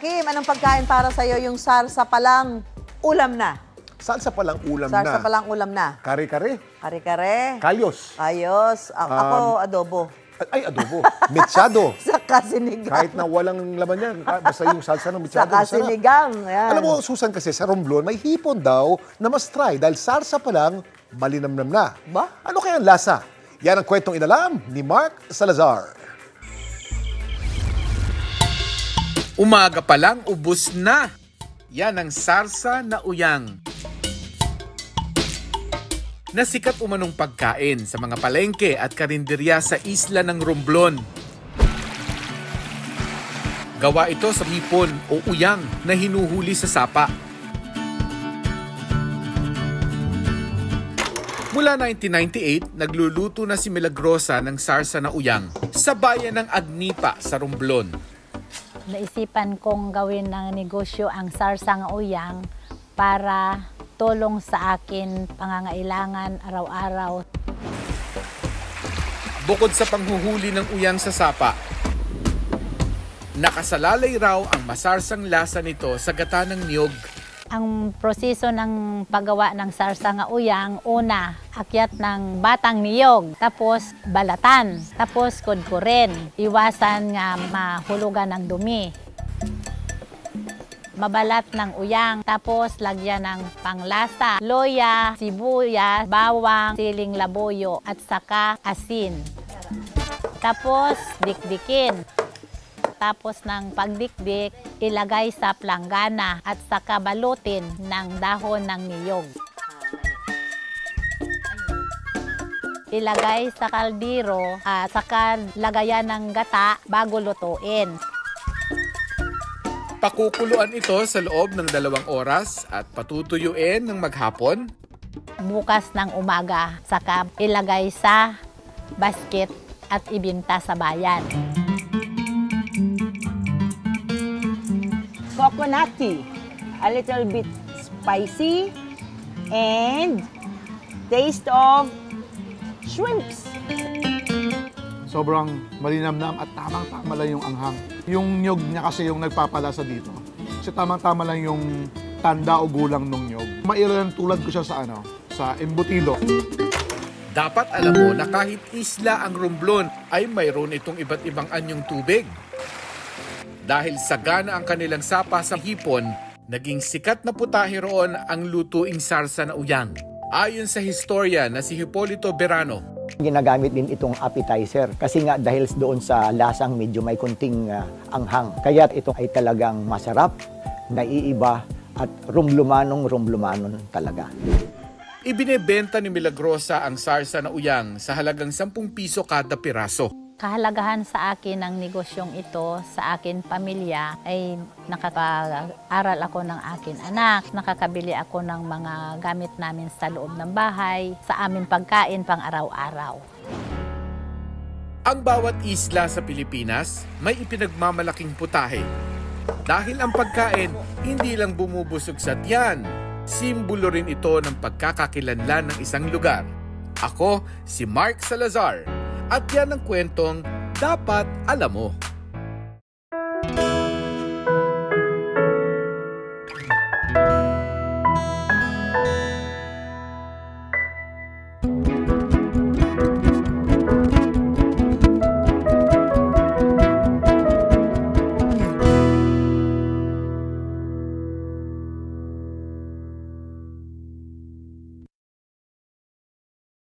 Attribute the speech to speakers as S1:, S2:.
S1: Joaquim, anong pagkain para sa'yo yung sarsa palang ulam na?
S2: Salsa palang ulam na.
S1: Sarsa palang ulam na.
S2: Kare-kare.
S1: Kare-kare.
S2: Kalyos.
S1: Ayos. Ako, adobo.
S2: Ay, adobo. Mechado.
S1: Saka sinigang.
S2: Kahit na walang laman yan, basta yung salsa ng mechado.
S1: Saka sinigang. Yan.
S2: Alam mo, Susan, kasi sa Romblon, may hipon daw na mas try dahil salsa pa lang, malinamnam na.
S1: Ba?
S2: Ano kaya ang lasa? Yan ang kwentong inalam ni Mark Salazar.
S3: Umaga pa lang, ubos na. Yan ang sarsa na uyang. Nasikat umanong pagkain sa mga palengke at karinderya sa isla ng Romblon. Gawa ito sa hipon o uyang na hinuhuli sa sapa. Mula 1998, nagluluto na si Milagrosa ng sarsa na uyang sa bayan ng Agnipa sa Romblon.
S4: Naisipan kong gawin ng negosyo ang sarsang uyang para tulong sa akin pangangailangan araw-araw.
S3: Bukod sa panghuhuli ng uyang sa sapa, nakasalalay raw ang masarsang lasa nito sa gata ng niyog.
S4: Ang proseso ng paggawa ng sarsang uyang, una, akyat ng batang niyog, tapos balatan, tapos kudkurin, iwasan nga mahulugan ng dumi. Mabalat ng uyang, tapos lagyan ng panglasa, loya, sibuyas, bawang, siling labuyo, at saka asin. Tapos dikdikin. Tapos ng pagdikdik, ilagay sa planggana at saka balutin ng dahon ng niyog. Ilagay sa kaldero at saka lagayan ng gata bago lutuin.
S3: Pakukuluan ito sa loob ng 2 oras at patutuyuin ng maghapon.
S4: Bukas ng umaga, saka ilagay sa basket at ibinta sa bayan.
S5: Coconut tea, a little bit spicy, and taste of shrimps.
S6: Sobrang malinamnam at tamang-tama lang yung anghang. Yung nyog niya kasi yung nagpapalasa dito. Kasi tamang-tama lang yung tanda o gulang ng nyog. Mailan tulad ko siya sa embutido.
S3: Dapat alam mo na kahit isla ang Romblon ay mayroon itong iba't ibang anyong tubig. Dahil sagana ang kanilang sapa sa hipon, naging sikat na putahe roon ang lutuing sarsa na uyang. Ayon sa historia na si Hipolito Berano,
S7: ginagamit din itong appetizer kasi nga dahil doon sa lasang medyo may kunting anghang. Kaya ito ay talagang masarap, naiiba at rumlumanon talaga.
S3: Ibinebenta ni Milagrosa ang sarsa na uyang sa halagang 10 piso kada piraso.
S4: Kahalagahan sa akin ng negosyong ito, sa akin pamilya, ay nakaka-aral ako ng akin anak, nakakabili ako ng mga gamit namin sa loob ng bahay, sa aming pagkain pang araw-araw.
S3: Ang bawat isla sa Pilipinas may ipinagmamalaking putahe. Dahil ang pagkain hindi lang bumubusog sa tiyan, simbolo rin ito ng pagkakakilanlan ng isang lugar. Ako si Mark Salazar. At yan ang kwentong dapat alam mo.